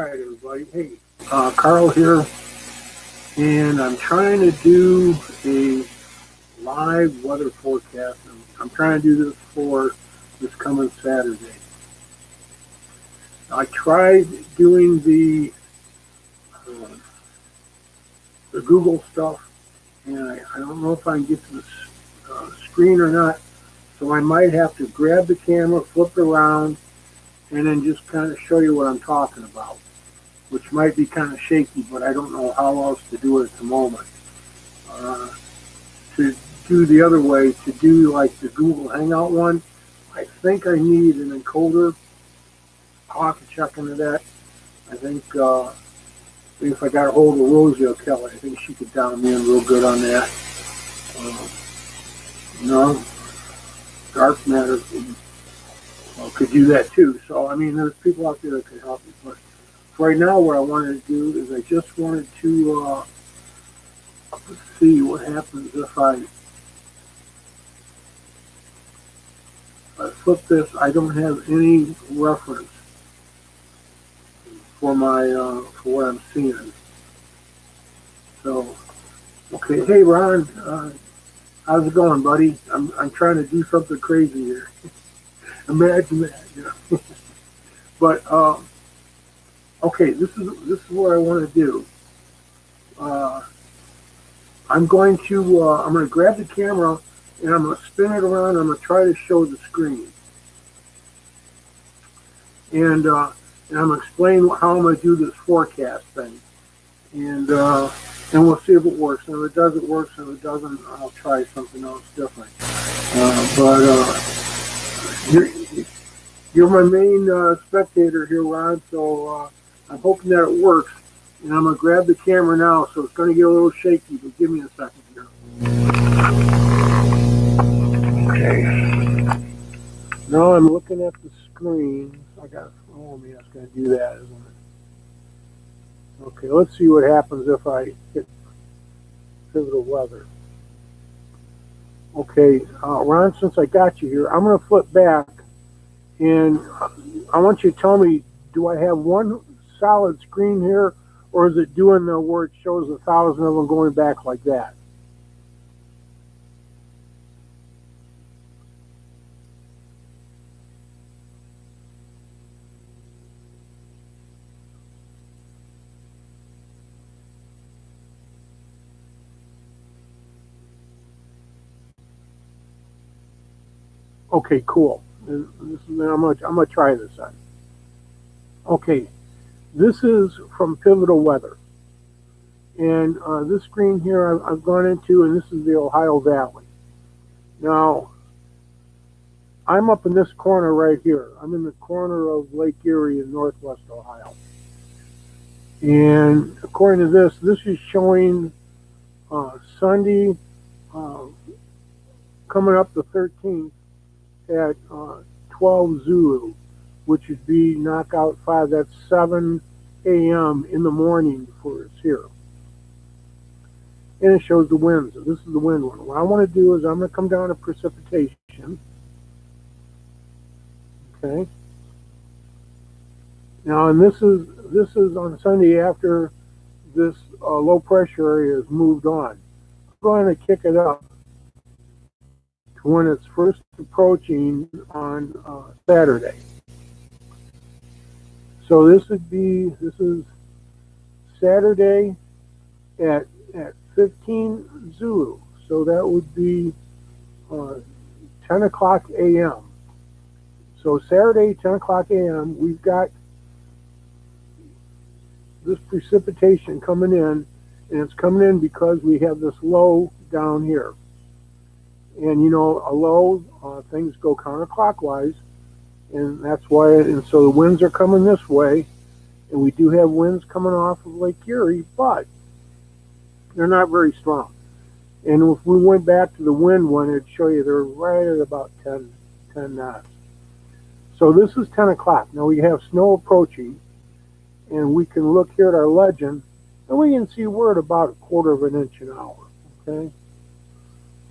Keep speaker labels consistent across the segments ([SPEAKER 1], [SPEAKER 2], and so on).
[SPEAKER 1] right, everybody. Hey, Carl here, and I'm trying to do a live weather forecast. I'm trying to do this for this coming Saturday. I tried doing uh, the Google stuff, and I don't know if I can get to the screen or not. So I might have to grab the camera, flip it around, and then just kind of show you what I'm talking about, which might be kind of shaky, but I don't know how else to do it at the moment. Uh, to do the other way, to do like the Google Hangout one, I think I need an encoder. I'll have to check into that. I think if I got a hold of Rosie O'Kelly, I think she could down me in real good on that. Uh, no, dark matter could do that too. So I mean, there's people out there that could help me. But right now, what I wanted to do is I just wanted to see what happens if I flip this. I don't have any reference for my for what I'm seeing. So, okay, hey Ron, how's it going, buddy? I'm trying to do something crazy here. Imagine that, you know. But okay, this is what I want to do. I'm going to grab the camera and I'm going to spin it around. I'm going to try to show the screen, and I'm going to explain how I'm going to do this forecast thing, and we'll see if it works. And if it does, it works. And if it doesn't, I'll try something else different. But you're my main spectator here, Ron. So I'm hoping that it works. And I'm going to grab the camera now, so it's going to get a little shaky, but give me a second here. Okay. Now I'm looking at the screen. I got to follow me. That's going to do that, isn't it? Okay, let's see what happens if I hit pivotal weather. Okay, Ron, since I got you here, I'm going to flip back, and I want you to tell me, do I have one solid screen here, or is it doing the where it shows 1,000 of them going back like that? Okay, cool. I'm gonna try this on. Okay, this is from Pivotal Weather, and this screen here I've gone into, and this is the Ohio Valley. Now, I'm up in this corner right here. I'm in the corner of Lake Erie in northwest Ohio. And according to this is showing Sunday coming up the 13th at 12 Zulu, which would be knockout 5. That's 7 a.m. in the morning for us here. And it shows the winds. This is the wind one. What I want to do is I'm going to come down to precipitation. Okay. Now, and this is on Sunday after this low pressure area has moved on. I'm going to kick it up to when it's first approaching on Saturday. So this is Saturday at 15 Zulu. So that would be 10 o'clock a.m. So Saturday, 10 o'clock a.m., we've got this precipitation coming in, and it's coming in because we have this low down here. And you know, a low, things go counterclockwise, and that's why, and so the winds are coming this way, and we do have winds coming off of Lake Erie, but they're not very strong. And if we went back to the wind one, it'd show you they're right at about 10 knots. So this is 10 o'clock. Now we have snow approaching, and we can look here at our legend, and we can see we're at about 1/4 of an inch an hour. Okay.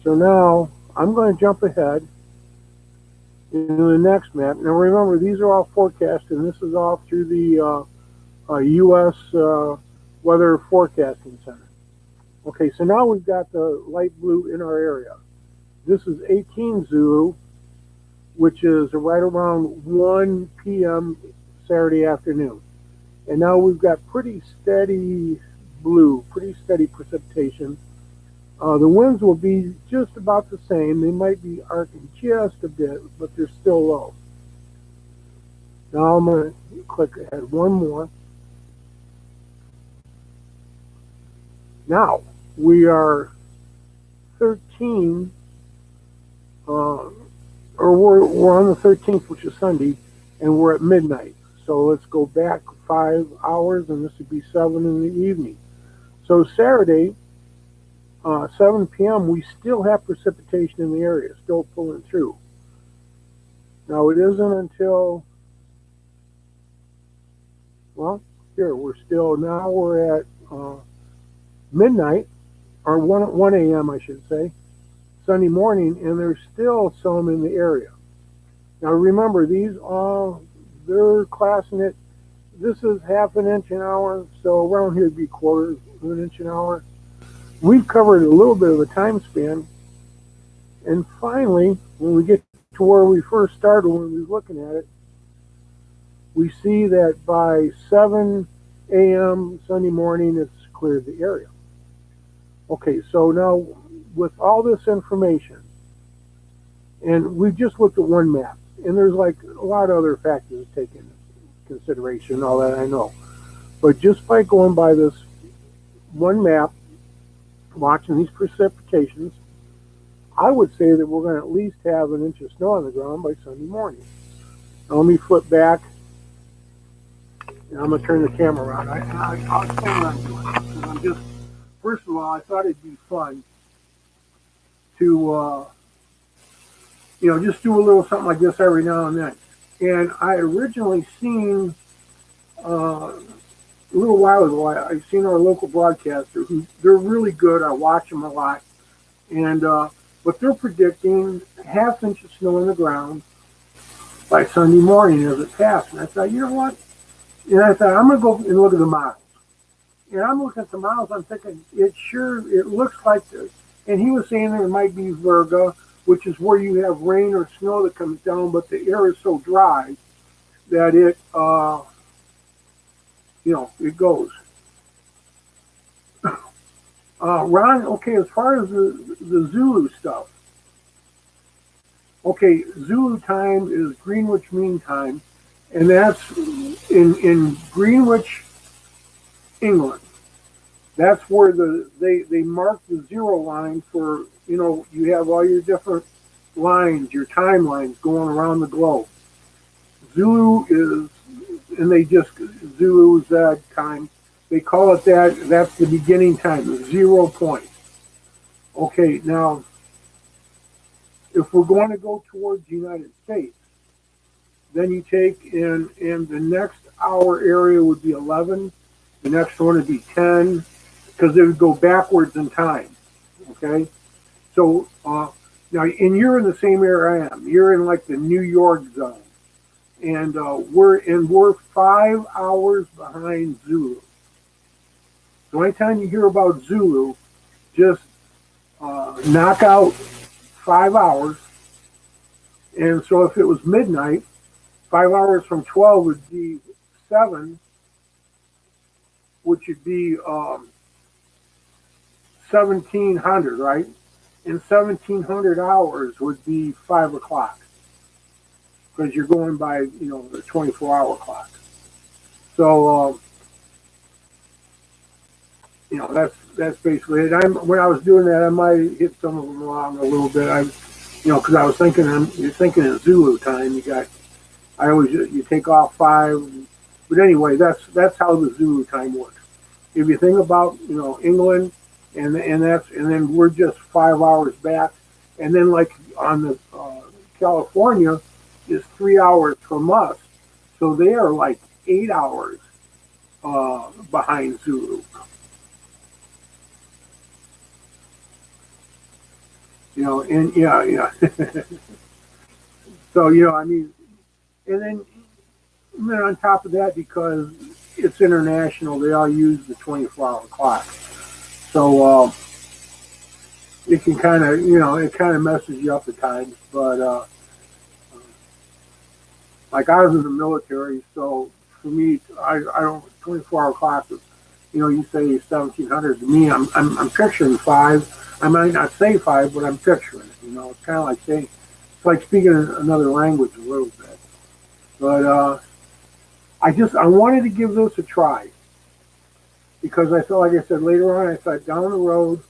[SPEAKER 1] So now I'm going to jump ahead into the next map. Now remember, these are all forecast, and this is all through the U.S. Weather Forecasting Center. Okay, so now we've got the light blue in our area. This is 18 Zulu, which is right around 1 p.m. Saturday afternoon. And now we've got pretty steady blue, pretty steady precipitation. The winds will be just about the same. They might be arcing just a bit, but they're still low. Now I'm going to click ahead one more. Now we are 13, or we're on the 13th, which is Sunday, and we're at midnight. So let's go back 5 hours, and this would be 7 in the evening. So Saturday, 7 p.m., we still have precipitation in the area, still pulling through. Now it isn't until, well, here, now we're at midnight, or 1 a.m., I should say, Sunday morning, and there's still some in the area. Now remember, they're classing it, this is half an inch an hour, so around here it'd be quarters of an inch an hour. We've covered a little bit of a time span, and finally, when we get to where we first started when we were looking at it, we see that by 7 a.m. Sunday morning, it's cleared the area. Okay, so now with all this information, and we've just looked at one map, and there's like a lot of other factors to take into consideration, all that I know. But just by going by this one map, watching these precipitations, I would say that we're going to at least have an inch of snow on the ground by Sunday morning. Now let me flip back, and I'm going to turn the camera around. I'll explain what I'm doing. I'm just, first of all, I thought it'd be fun to, just do a little something like this every now and then. And I originally seen, a little while ago, I seen our local broadcaster, who they're really good. I watch them a lot. And, but they're predicting half inch of snow on the ground by Sunday morning as it passed. And I thought, you know what? And I thought, I'm going to go and look at the models. And I'm looking at the models, I'm thinking, it looks like this. And he was saying there might be virga, which is where you have rain or snow that comes down, but the air is so dry that it goes. Ron, okay, as far as the Zulu stuff, okay, Zulu time is Greenwich Mean Time, and that's in Greenwich, England. That's where they mark the zero line for, you have all your different lines, your timelines going around the globe. Zulu is, and Zulu is that time. They call it that. That's the beginning time, the 0 point. Okay, now, if we're going to go towards the United States, then you take in the next hour area would be 11. The next one would be 10, because they would go backwards in time. Okay, so now, and you're in the same area I am. You're in like the New York zone, and we're 5 hours behind Zulu. So anytime you hear about Zulu, just knock out 5 hours. And so if it was midnight, 5 hours from 12 would be 7, which would be 1700, right? And 1700 hours would be 5 o'clock, because you're going by, the 24-hour clock. So, that's basically it. When I was doing that, I might hit some of them along a little bit. Because I was thinking, you're thinking in Zulu time. You take off 5, but anyway, that's how the Zulu time works. If you think about, England, and then we're just 5 hours back, and then like on the California is 3 hours from us, so they are like 8 hours behind Zulu. And yeah. So, and then on top of that, because it's international. They all use the 24-hour clock. So it can kind of, it kind of messes you up at times. But like I was in the military, so for me, I don't 24-hour clock is, you say 1700. To me, I'm picturing 5. I might not say 5, but I'm picturing it. It's kind of like saying, it's like speaking another language a little bit. But I wanted to give this a try because I felt, like I said, later on, I thought down the road,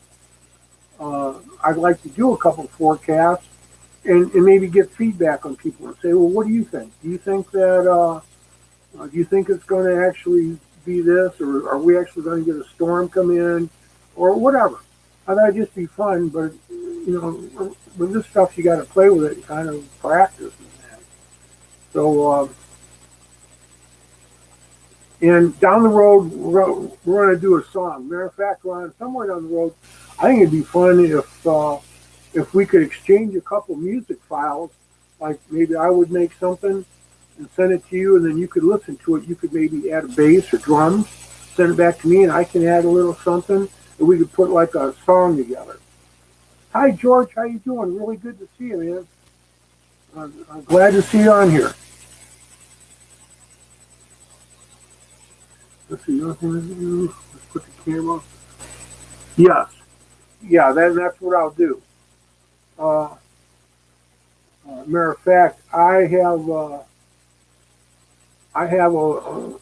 [SPEAKER 1] I'd like to do a couple forecasts and maybe get feedback on people and say, well, what do you think? Do you think that, do you think it's going to actually be this, or are we actually going to get a storm come in, or whatever? I thought it'd just be fun, but, with this stuff, you got to play with it and kind of practice. So, and down the road, we're going to do a song. Matter of fact, Ron, somewhere down the road, I think it'd be fun if we could exchange a couple music files. Like maybe I would make something and send it to you, and then you could listen to it. You could maybe add a bass or drums, send it back to me, and I can add a little something, and we could put like a song together. Hi, George. How you doing? Really good to see you, man. I'm glad to see you on here. Let's see. Let's put the camera. Yes. Yeah, that's what I'll do. Matter of fact, I have a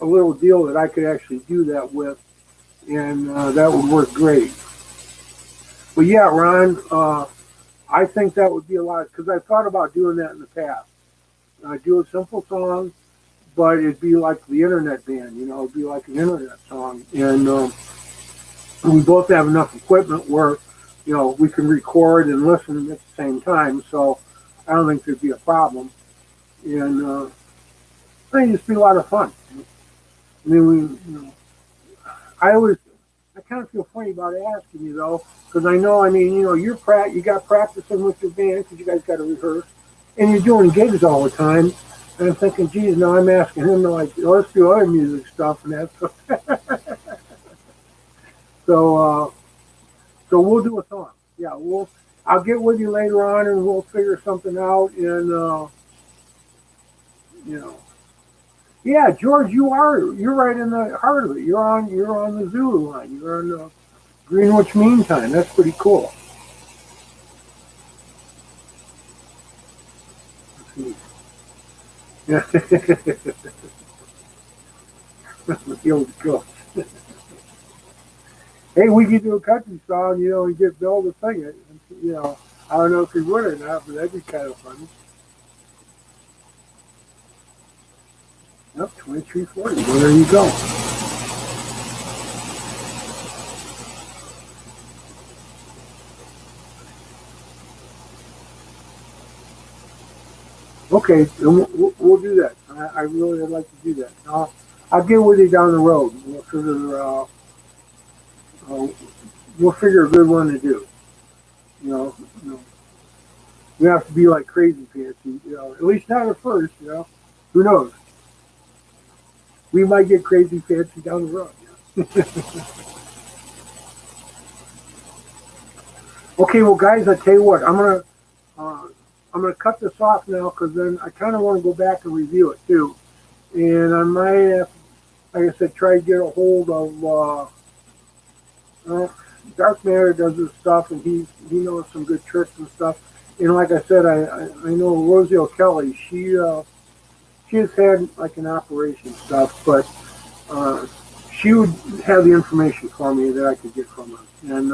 [SPEAKER 1] little deal that I could actually do that with, and that would work great. But yeah, Ron, I think that would be a lot, because I thought about doing that in the past. I do a simple song, but it'd be like the internet band, it'd be like an internet song. And we both have enough equipment where, we can record and listen at the same time. So I don't think there'd be a problem. And I think it'd just be a lot of fun. I mean, I kind of feel funny about asking you though, because I know, you got practicing with your band because you guys got to rehearse, and you're doing gigs all the time. And I'm thinking, geez, now I'm asking him to let's do other music stuff and that. So we'll do a song. Yeah, I'll get with you later on and we'll figure something out. And yeah, George, you're right in the heart of it. You're on the Zulu line. You're on the Greenwich Mean Time. That's pretty cool. Yeah. The old ghost. Hey, we could do a country song, and get Bill to sing it. I don't know if he would or not, but that'd be kind of funny. Yep, 2340. Well, there you go. Okay, we'll do that. I really would like to do that. I'll get with you down the road. We'll figure a good one to do. We have to be like crazy fancy. At least not at first. Who knows? We might get crazy fancy down the road. Okay, well, guys, I tell you what, I'm gonna cut this off now because then I kind of want to go back and review it too, and I might have, like I said, try to get a hold of. Dark Matter does his stuff, and he knows some good tricks and stuff. And like I said, I know Rosie O'Kelly. She has had like an operation stuff, but she would have the information for me that I could get from her, and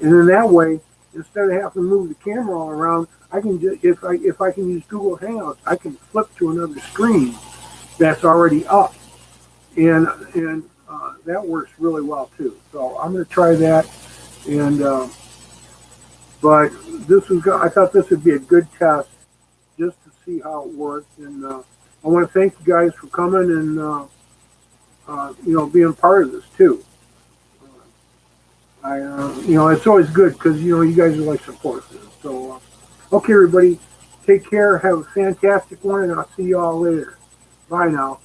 [SPEAKER 1] in that way, instead of having to move the camera all around, I can just, if I can use Google Hangouts, I can flip to another screen that's already up, and that works really well too. So I'm going to try that, and but I thought this would be a good test just to see how it works, and I want to thank you guys for coming and being part of this too. It's always good because you guys are like supporters. So okay, everybody, take care, have a fantastic one, and I'll see you all later. Bye now.